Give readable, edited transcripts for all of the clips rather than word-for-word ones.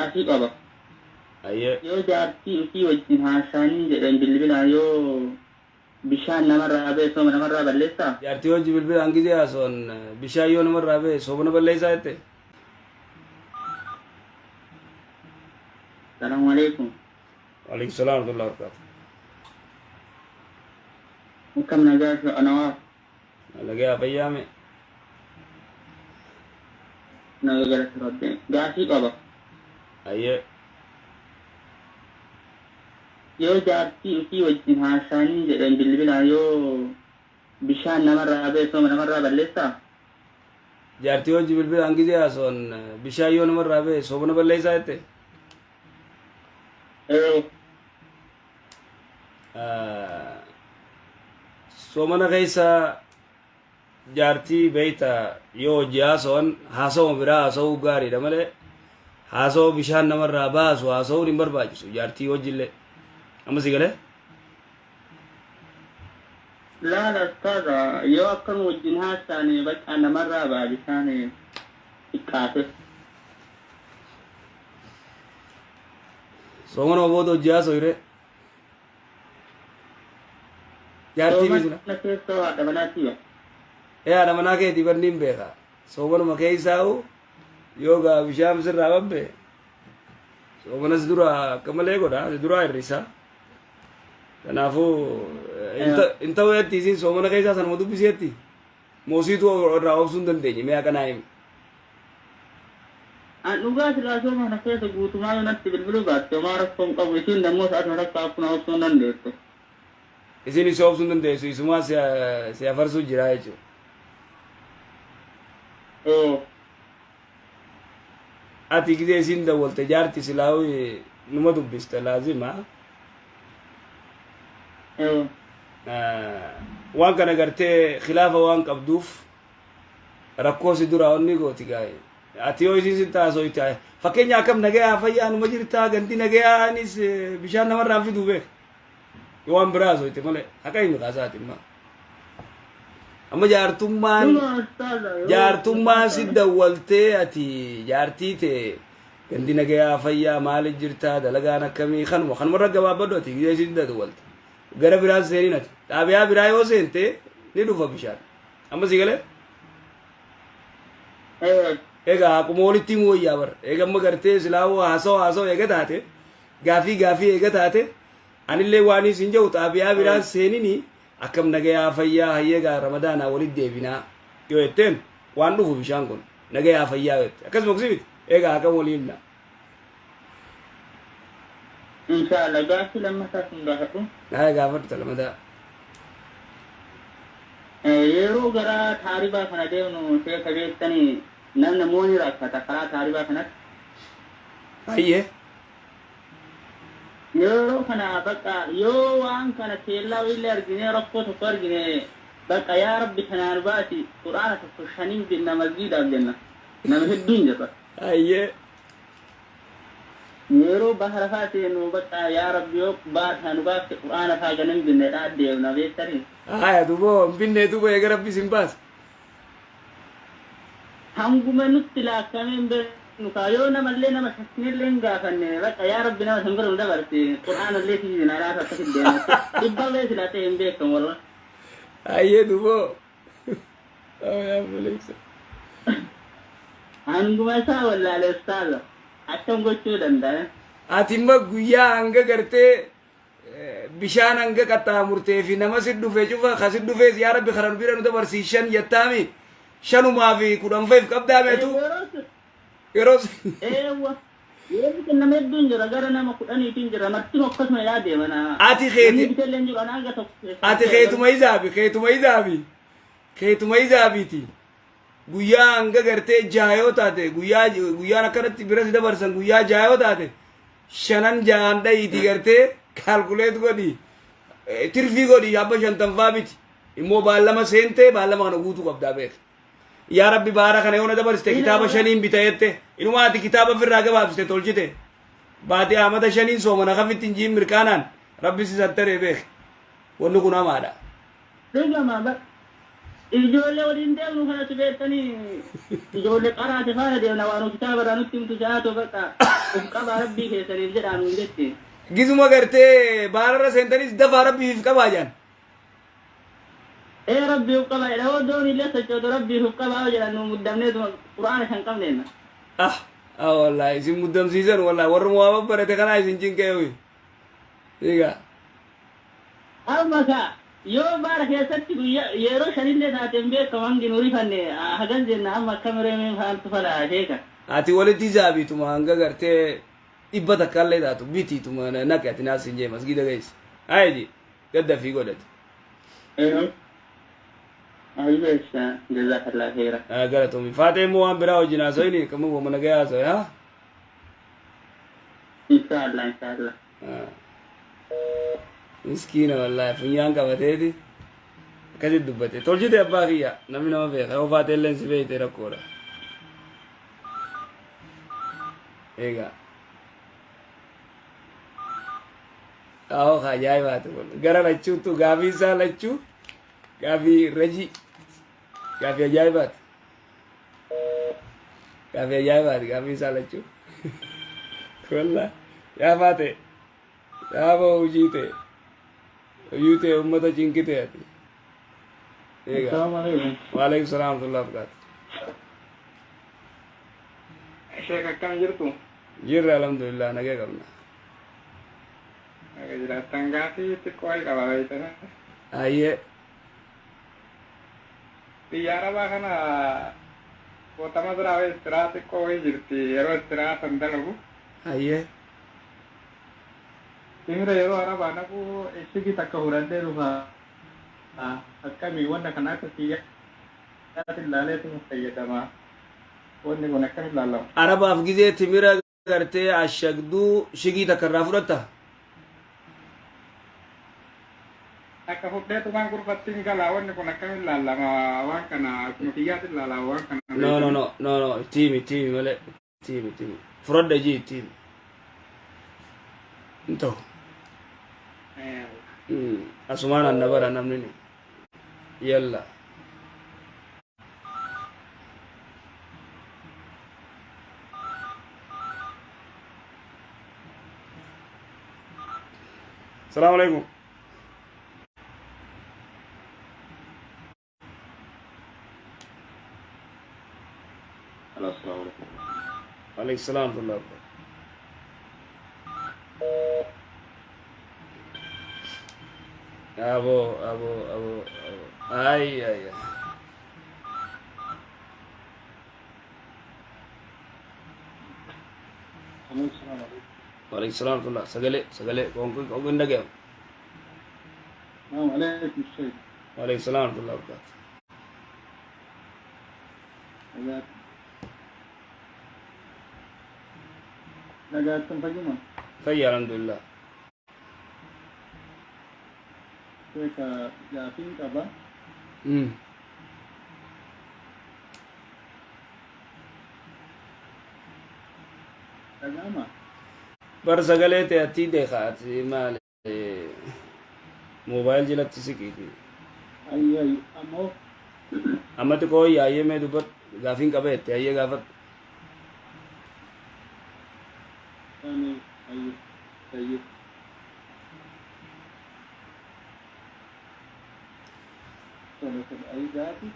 gaafii qaba. Ayyee. Yoo jaartii ofii wajjin haasa'anii jedhan bilbilaan yoo bishaan namarraa ba'e sooma namarraa balleessaa? Jaartii hojii bilbilaan gizee haasa'an bishaan yoo namarraa ba'e sooma balleessaa jette? Salaamu alaikum. Waalaikum salaam wa rahmatullahi wa barakatuh. Akkam nagaa fi anawaaf. Nagaya fayyaame. Nagaa galata rabbi. Gaafii qaba. Ayyee. Yoo jaartii ofii wajjin haasa'anii jedhan bilbilaan yoo bishaan namarraa ba'e sooma namarraa balleessaa? Jaartii hojii bilbilaan gizee haasa'an bishaan yoo namarraa ba'e sooma balleessaa jette? Soomana keessa jaartii beeyta yoo hojii haasa'an haasa'uma biraa haasa'uu gaariidha malee haasa'uu bishaan namarraa baasu haasa'uun hin barbaachisu jaartii hojiillee amma si galee. Laala ustaaza yoo akkam wajjin haasa'anii bakka namarraa ba'a bishaan xiqqaate. Soomana booda hojii haasa'u irree. Jaartii bisina. Keessoo haadha manaatiiba. Haadha manaa keetii banniin beeka. Soomanuma keessaa'u yoo gaa bishaan sirraa babbe. Soomanas dura akka malee godha dura hir'isa. Kanaafuu in ta'uu yetti isin soomana keessaa sanuma dubbiseetti. Moosiitu irraa obsuu hin dandeenye mee akka naa himi. Dhugaa silaa soomana keessa guutumaa yoo natti bilbiluu baatte homaa rakkoon qabu isiin dammoo sa'aatuma rakkaa akkuma obsuu hin dandeessu. Isin isa obsuu hin dandeessu isumaa si afarsuu jira jechuudha. Ati gizee isin dawwalte jaarti silaawu numa dubbiste laazima. Waan kana gartee khilaafa waan qabduuf rakkoo si duraa onni gooti gaa'e. Ati yoo isin sin taasoo itti fakkeenya akkam nagayaa fayyaa numa jirtaa ganti nagayaanis bishaan namarraan fiduu beeka. Waan biraa soo itti malee akka himi kaasaati imma. Amma jaartummaan si dawwaltee ati jaartii ta'e ganti nagayaa fayyaa maaliif jirtaa dalagaan akkamii kanumarra gabaabbadhu ati gizee si dawwalte. Gara biraan seenin ati xaabiyaa biraa yoo seente ni dhufa bishaan. Amma si galee? Egaa akkuma walitti himuu wayyaa bara. Egaa amma gartee silaawoo haasa'u eega taate gaafii eega taate anillee waan isin jedhu xaabiyaa biraan seenini akkam nagayaa fayyaa hayyeegaa ramadaanaa walitti deebinaa yoo jetteen waan dhufu bishaan kun nagayaa fayyaa yoo jette akkasuma kusibiti egaa akkam walii himna. Inshallah gaafii lammataa sun gaafadhu. Gaafadhu lammataa. Yeroo gara taaribaa kana deemnu seeka beektanii namni mooni rakkata karaa taaribaa kanatti. Hayyee. Yeroo kana bakka yoo waan kana keellaa illee argine rakkoo tokko argine bakka yaa rabbi kanaan baasi quraana tokko shaniin jenna masjiidaaf jenna nama hedduun jira. Hayyee. Yeroo bahara faateenu bakka yaa rabbi yoo baasaan baafte quraana faa ganan jenne dhaaddeemna beektanii. Haya duboo binne duboo eega rabbi sin baas. Hanguma nutti laakkameen beeknu yoo namallee nama shakkinillee gaafanne bakka yaa rabbi nama san bira dabarte quraanallee fiizina laata akkasitti deemate dhibballee silaa ta'e hin beekamu wallah. Hayyee duboo. Yaa buleessa. Hanguma isaa wallaale ustaaza akkam gochuu danda'a. Ati immoo guyyaa hanga gartee bishaan hanga qaxxaamurtee fi nama si dhufee cufa ka si dhufees yaa rabbi karan bira nu dabarsiishan jettaami shanumaa fi kudhanfeef qabdaameetu yeroo Yesu nama hedduun jira gara nama kudhaniitiin jira martin akkasuma yaa deemana. Ati keetuma izaabiiti guyyaa hanga gartee jaayoo taate guyyaan akkanatti bira si dabarsan guyyaa jaayoo taate shanan jaan dhayiiti gartee kalkuleet godhi tirfii godhi abba shantanfaa biti immoo baallama seentee baallama kana guutuu qabdaa beek. Yaa rabbi baara kana yoona dabarsite kitaaba shaniin bitayette inumaa ati kitaaba firraa gabaabsite tolchite baatee amata shaniin soomana kafitti hin jiin mirkaanaan rabbi si sattaree beek wanni kun hamaadha. ijoollee waliin deemnu kanatti beektanii ijoollee qaraate faana deemna waan kitaaba irraa nutti himtu sa'aatoo bakka of qabaa rabbii keessaniif jedhaan hin jetti. Gisuma gartee baararra seentanis dafaa rabbiif qabaa jaan. Rabbii of qabaa jedha hoo doon illee sochootu rabbiif of qabaa jedhan nu muddamneetuma quraana kan qabneenna. Wallahi isin muddamsiisan wallahi warra mu'aamad barate kanaa isin cinqee. Egaa. Amma kaa yoo baara keessatti yeroo shanillee taateen beekamu hangi nu rifanne hagan jenna amma akka mireemeen faaltu falaa sheeka. Ati walitti zaabituma hanga gartee dhibba takkaallee taatu bitiituma naqe ati naas hin jee masgida geessi. Ayiji gadda fi godhate. Ayyibeessa jazaakallaa khayra. Galatoomi faatee immoo waan biraa wajjin haasa'ini kamuu wama nagaya haasa'e haa. Inshallah. Miskiina wallahi funyaan qabateeti akkasitti dubbate tolchite abbaa kiyya namni nama beeka yoo faatee illee si beekte rakkoodha. Egaa kaa ajaa'ibaati kun gara lachuutu gaafii isaa lachuu gaafii rajii gaafii ajaa'ibaati gaafii isaa lachuu wallahi yaa faate yaa ba'u hojii ta'e. Yute ummata cinkite ati. Assalamualaikum. Waalaikumsalam warahmatullahi wabarakatuh. Sheikh akkam jirtu? Jirra alhamdulillah nagee qabna. Naga jiraattan gaafii xiqqoo wayi qaba beeytana. Ayyee. Biyya Arabaa kana bootama biraa wayi istiraa xiqqoo wayi jirti yeroo istiraa san dalagu. Ayyee. Timira yeroo Arabaa naqu ishigi takka hurandee dhufa akkamii wanta kana akka kiyyaatti ilaaleetu fayyadama. Wanni kun akkam ilaalamu. Arabaaf gizee timira gartee ashagduu shigii takka irraa fudhatta. Akka fudheetumaan gurfattiin galaa wanni kun akkam ilaalama waan kana akkuma kiyyaatti ilaalama waan kana. No tiimi malee tiimi fudhadha jii tiimi. Entah. Asuman anda bara namni ni. Yalla. Assalamualaikum. Assalamualaikum. Waalaikumsalam warahmatullahi wabarakatuh. Abo. Ay. Waalaikumsalam warahmatullahi wabarakatuh. Sagale. Kau nagam. Waalaikum Sheikh. Waalaikumsalam warahmatullahi wabarakatuh. Nagaattan fayyuma. Fayya alhamdulillah. Sheikh yaafin qaba. Dhaga'ama. Bar sagalee ta'e ati deekaati maal moobaayil jalatti siqiiti. Ayyayi ammoo. Ammatti koo yaayyee mee dubbat gaafiin qaba jette ayyee gaafadhu. Ayye. Ay gaafi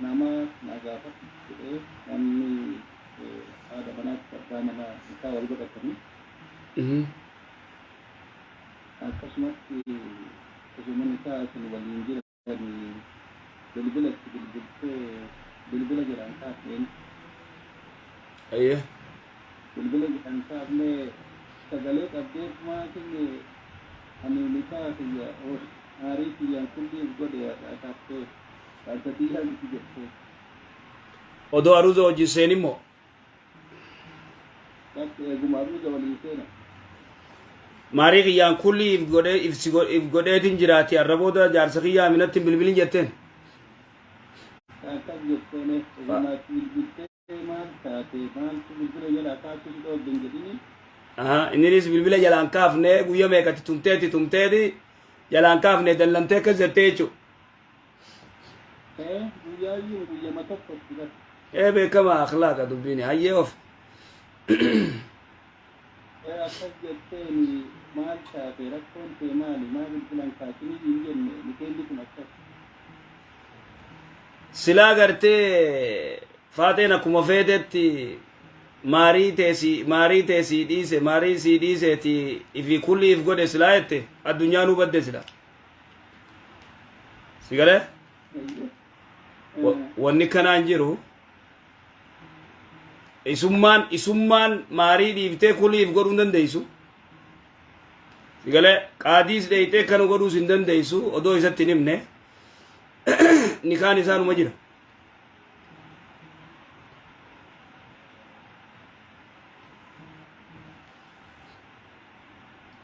nama nagaafat jedhee namni haadha manaatti abbaa manaa isaa wal godhatanii akkasumatti qisumman isaa isin waliin jiran bilbilatti bilbila jedhan kaafeen Ayyee. bilbila jedhan kaafnee sagalee qabdee maatiin ani nikaa kiyya Hari yang kundi gode ya satu tiga gitu. Odo aruzo jiseni mo. Tapi gumaru jawab ini. Mari yang kuli if gode tin jirati arraboda jar sakiya minatin bilbilin jetten. Kakak gitu nih. Guna bilbil teman sate man bilbil jalan kasus itu benjini. Ini bilbil jalan kaf ne guya me kat tumteti jalan kaaf ne dallamtee akka zertee jechuudha. guyyaayyu guyyama tokkotti gas beekama akhlaaqa dubbiin hayyee of akkas jetteeni maal taate rakkoon kee maali maa bilbilan kaasinii hin jenne miteelli kun akkas silaa gartee faateen akkuma feetetti maarii teesii dhiise maarii sii dhiiseeti ifi kulliif godhe silaa jette addunyaa nu badde sila sigale wanni kanaan jiru isummaan maarii dhiiftee kulliif godhuu hin dandeeysu sigale qaadiis dheeytee kana godhuus hin dandeeysu odoo isatti hin himne nikaan isaanuma jira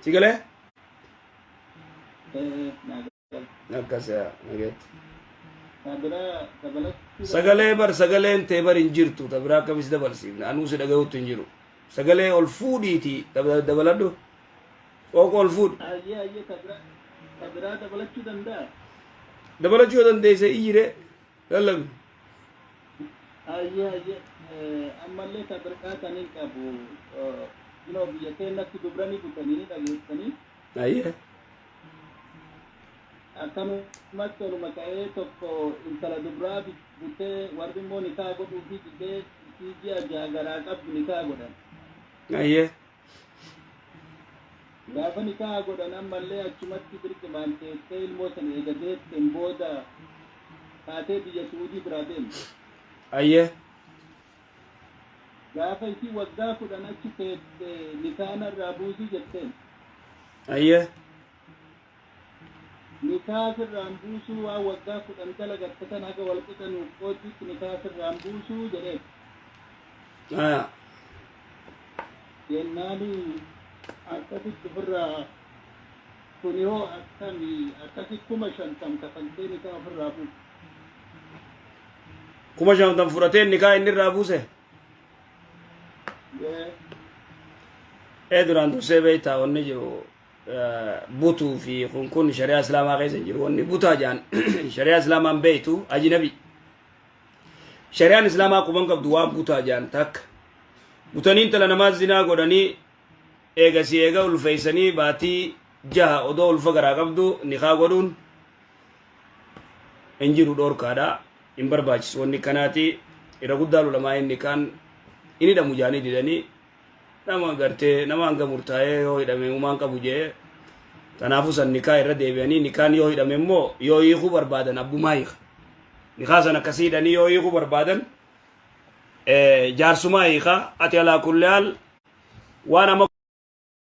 sigale akkasa nageetti sagalee bar sagaleen tee bar hin jirtu ta biraa akkamis dabalsiifna anuu si dhaga'utti hin jiru sagalee ol fuudhiiti dabaladhu fooqa ol fuudh dabalachuu danda'a dabalachuu yoo dandeeyse iyyire lallabi ammallee sadarkaa kaniin qabu biyya keenyatti dubranii butanii ni dhageessanii akkanumatti oluma ka'ee tokko intala dubraa butee warri immoo nikaa godhuu fi didee ji'a jaha garaa qabdu nikaa godhan gaafa nikaa godhan ammallee achumatti dirqimaan teessee ilmoo sana eegateetteen booda taatee biyya suudii biraa deemte gaafa isii waggaa 10 achi teesse nikaanarraa buusii jetteen nikaasirraan buusuu waan waggaa 10 dalagattatan haga walqixan qooddiitti nikaasirraan buusuu jedhee jennaani akkasitti ofirraa kun yoo akkasi 50 kafaltee nikaa ofirraa buusu 50 fudhatee nikaa inni irraa buuse duraan dursee beeytaa wanni jiru butuu fi kun shari'aa islaamaa keessa jiru wanni butaa jaan shari'aa islaamaan beeytu ajnabi shari'aan islaamaa quban qabdu waan butaa jaan takka butanii intala namaa zinaa godhanii eega ulfeeysanii baatii jaha odoo ulfa garaa qabdu nikaa godhuun hin jiru dhoorkaadha hin barbaachisu wanni kanaati irra guddaa lulamaa inni kaan inni hidhamu jaanii didanii nama gartee nama hanga murtaa'ee yoo hidhame uumaan qabu jee tanaafu san nikaa irra deebi'anii nikaan yoo hidhame immoo yoo hiikuu barbaadan abbumaa hiika nikaa san akkasii hidhanii yoo hiikuu barbaadan jaarsumaa hiika ati alaa kulli haal waan amma